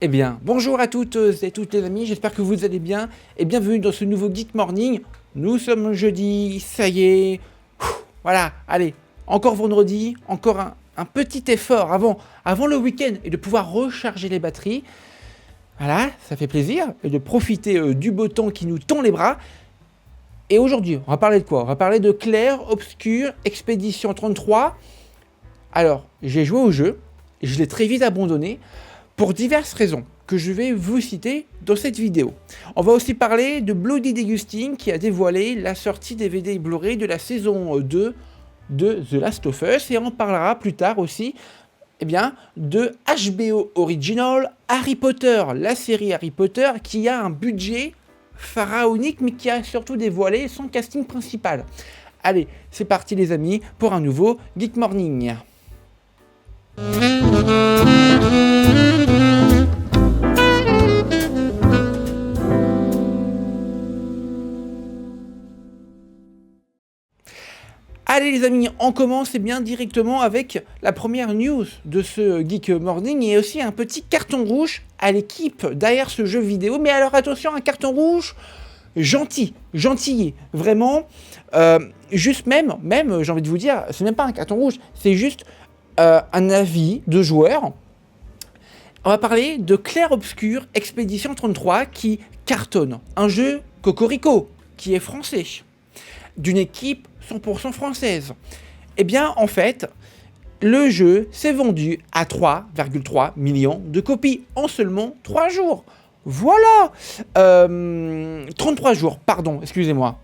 Eh bien, bonjour à toutes et toutes les amis, j'espère que vous allez bien et bienvenue dans ce nouveau Geek Morning. Nous sommes jeudi, ça y est, voilà, allez, encore vendredi, encore un petit effort avant le week-end et de pouvoir recharger les batteries. Voilà, ça fait plaisir et de profiter du beau temps qui nous tend les bras. Et aujourd'hui, on va parler de quoi? On va parler de Clair Obscur Expédition 33. Alors, j'ai joué au jeu, je l'ai très vite abandonné, pour diverses raisons que je vais vous citer dans cette vidéo. On va aussi parler de Bloody Degusting qui a dévoilé la sortie DVD et Blu-ray de la saison 2 de The Last of Us et on parlera plus tard aussi de HBO Original Harry Potter, la série Harry Potter qui a un budget pharaonique mais qui a surtout dévoilé son casting principal. Allez, c'est parti les amis pour un nouveau Geek Morning. Allez les amis, on commence bien directement avec la première news de ce Geek Morning et aussi un petit carton rouge à l'équipe derrière ce jeu vidéo. Mais alors attention, un carton rouge gentil, vraiment, juste même j'ai envie de vous dire, c'est même pas un carton rouge, c'est juste un avis de joueur. On va parler de Clair Obscur Expédition 33 qui cartonne, un jeu cocorico qui est français, d'une équipe 100% française. Eh bien, en fait, le jeu s'est vendu à 3,3 millions de copies en seulement 3 jours. Voilà 33 jours, pardon, excusez-moi.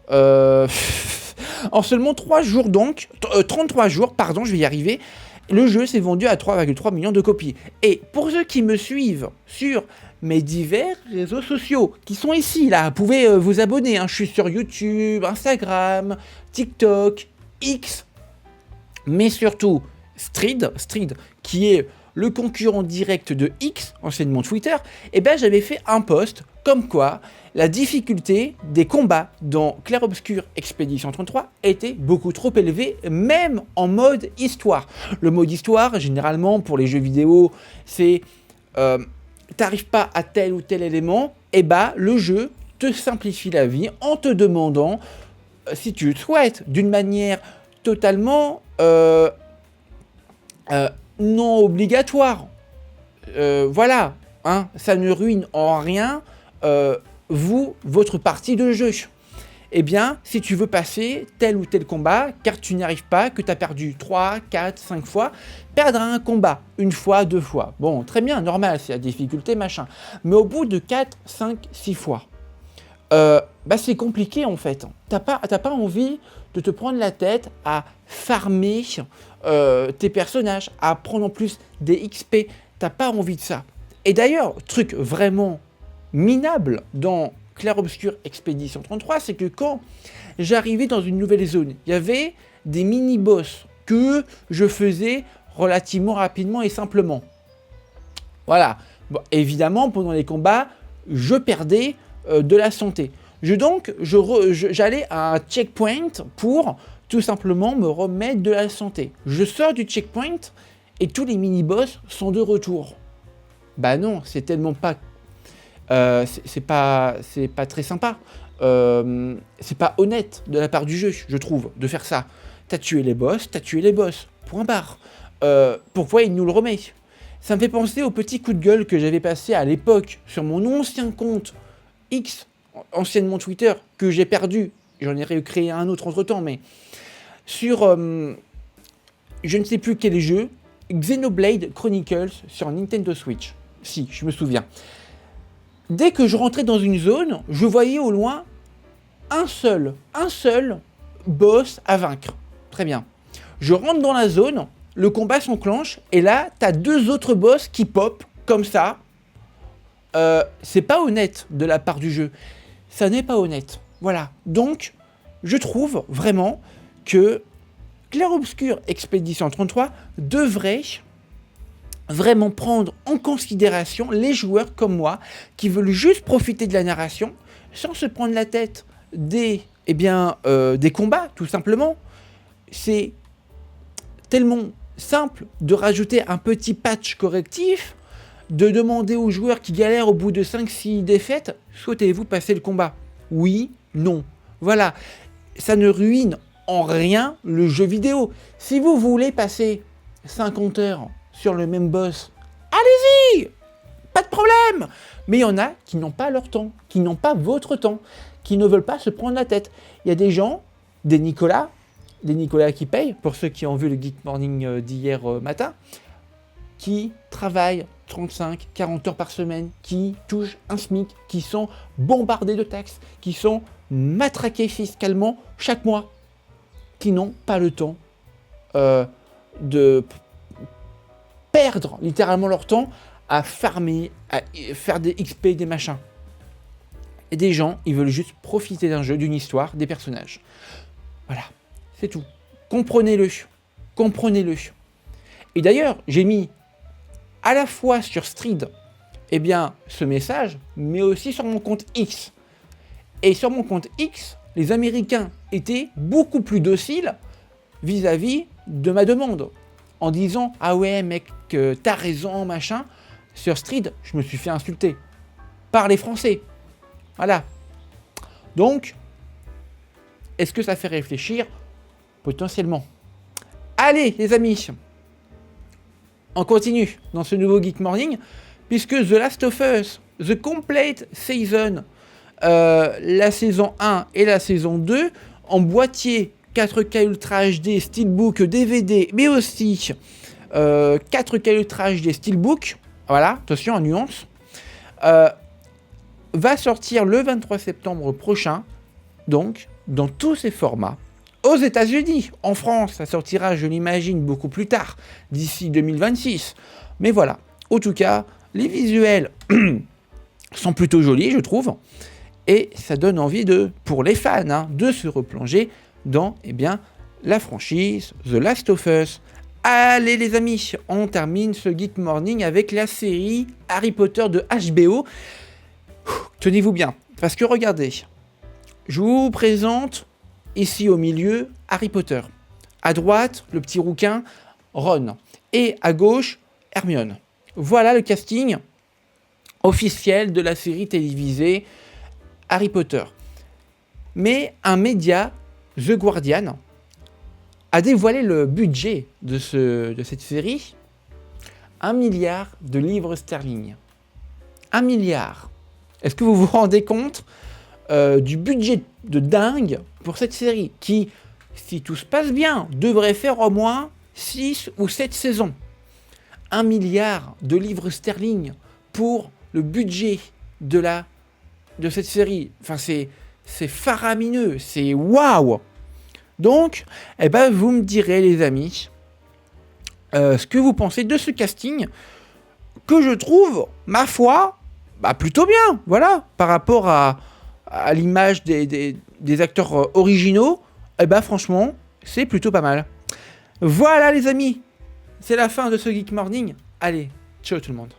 En seulement 3 jours donc, 33 jours, pardon, je vais y arriver. Le jeu s'est vendu à 3,3 millions de copies. Et pour ceux qui me suivent sur mes divers réseaux sociaux, qui sont ici, là, vous pouvez vous abonner, hein. Je suis sur YouTube, Instagram, TikTok, X, mais surtout Streed, qui est le concurrent direct de X, anciennement Twitter, et ben j'avais fait un post comme quoi la difficulté des combats dans Clair Obscur Expédition 33 était beaucoup trop élevée, même en mode histoire. Le mode histoire, généralement, pour les jeux vidéo, c'est t'arrives pas à tel ou tel élément, et bah le jeu te simplifie la vie en te demandant si tu le souhaites, d'une manière totalement non obligatoire. Voilà, hein, ça ne ruine en rien votre partie de jeu. Eh bien, si tu veux passer tel ou tel combat, car tu n'y arrives pas, que tu as perdu 3, 4, 5 fois, perdre un combat, une fois, 2 fois. Bon, très bien, normal, c'est la difficulté, machin. Mais au bout de 4, 5, 6 fois, c'est compliqué en fait. T'as pas envie de te prendre la tête à farmer tes personnages, à prendre en plus des XP. T'as pas envie de ça. Et d'ailleurs, truc vraiment minable dans Clair Obscur Expédition 33, c'est que quand j'arrivais dans une nouvelle zone, il y avait des mini-boss que je faisais relativement rapidement et simplement. Voilà. Bon, évidemment, pendant les combats, je perdais de la santé. J'allais à un checkpoint pour tout simplement me remettre de la santé. Je sors du checkpoint et tous les mini-boss sont de retour. Bah non, c'est tellement pas... c'est pas très sympa. C'est pas honnête de la part du jeu, je trouve, de faire ça. T'as tué les boss, point barre. Pourquoi il nous le remet? Ça me fait penser au petit coup de gueule que j'avais passé à l'époque sur mon ancien compte X, anciennement Twitter, que j'ai perdu. J'en ai recréé un autre entre-temps, mais sur, je ne sais plus quel jeu, Xenoblade Chronicles sur Nintendo Switch. Si, je me souviens. Dès que je rentrais dans une zone, je voyais au loin un seul boss à vaincre. Très bien. Je rentre dans la zone, le combat s'enclenche, et là, t'as 2 autres boss qui pop, comme ça. C'est pas honnête de la part du jeu. Ça n'est pas honnête. Voilà. Donc, je trouve vraiment que Clair Obscur Expédition 33 devrait vraiment prendre en considération les joueurs comme moi qui veulent juste profiter de la narration sans se prendre la tête des combats, tout simplement. C'est tellement simple de rajouter un petit patch correctif de demander aux joueurs qui galèrent au bout de 5-6 défaites, souhaitez-vous passer le combat? Oui, non. Voilà, ça ne ruine en rien le jeu vidéo. Si vous voulez passer 50 heures sur le même boss, allez-y, pas de problème. Mais il y en a qui n'ont pas leur temps, qui n'ont pas votre temps, qui ne veulent pas se prendre la tête. Il y a des gens, des Nicolas qui payent, pour ceux qui ont vu le Geek Morning d'hier matin, qui travaillent 35-40 heures par semaine, qui touchent un SMIC, qui sont bombardés de taxes, qui sont matraqués fiscalement chaque mois, qui n'ont pas le temps de perdre littéralement leur temps à farmer, à faire des XP, des machins. Et des gens, ils veulent juste profiter d'un jeu, d'une histoire, des personnages. Voilà, c'est tout. Comprenez-le. Comprenez-le. Et d'ailleurs, j'ai mis à la fois sur Streed, eh bien, ce message, mais aussi sur mon compte X. Et sur mon compte X, les Américains étaient beaucoup plus dociles vis-à-vis de ma demande. En disant « Ah ouais, mec, t'as raison, machin ». Sur Streed, je me suis fait insulter par les Français. Voilà. Donc, est-ce que ça fait réfléchir? Potentiellement. Allez, les amis, on continue dans ce nouveau Geek Morning, puisque The Last of Us, The Complete Season, la saison 1 et la saison 2, en boîtier 4K Ultra HD, Steelbook, DVD, mais aussi 4K Ultra HD, Steelbook, voilà, attention en nuance, va sortir le 23 septembre prochain, donc dans tous ses formats, aux États-Unis. En France, ça sortira, je l'imagine, beaucoup plus tard, d'ici 2026. Mais voilà, en tout cas, les visuels sont plutôt jolis, je trouve, et ça donne envie pour les fans, de se replonger dans, la franchise The Last of Us. Allez les amis, on termine ce Geek Morning avec la série Harry Potter de HBO. Tenez-vous bien, parce que regardez, je vous présente ici au milieu Harry Potter. À droite, le petit rouquin Ron. Et à gauche, Hermione. Voilà le casting officiel de la série télévisée Harry Potter. Mais un média, The Guardian, a dévoilé le budget de cette série. 1 milliard de livres sterling. 1 milliard. Est-ce que vous vous rendez compte du budget de dingue pour cette série qui, si tout se passe bien, devrait faire au moins 6 ou 7 saisons. 1 milliard de livres sterling pour le budget de cette série. Enfin, c'est faramineux, c'est waouh. Donc, vous me direz, les amis, ce que vous pensez de ce casting que je trouve, ma foi, plutôt bien, voilà, par rapport à l'image des acteurs originaux. Franchement, c'est plutôt pas mal. Voilà, les amis, c'est la fin de ce Geek Morning. Allez, ciao tout le monde.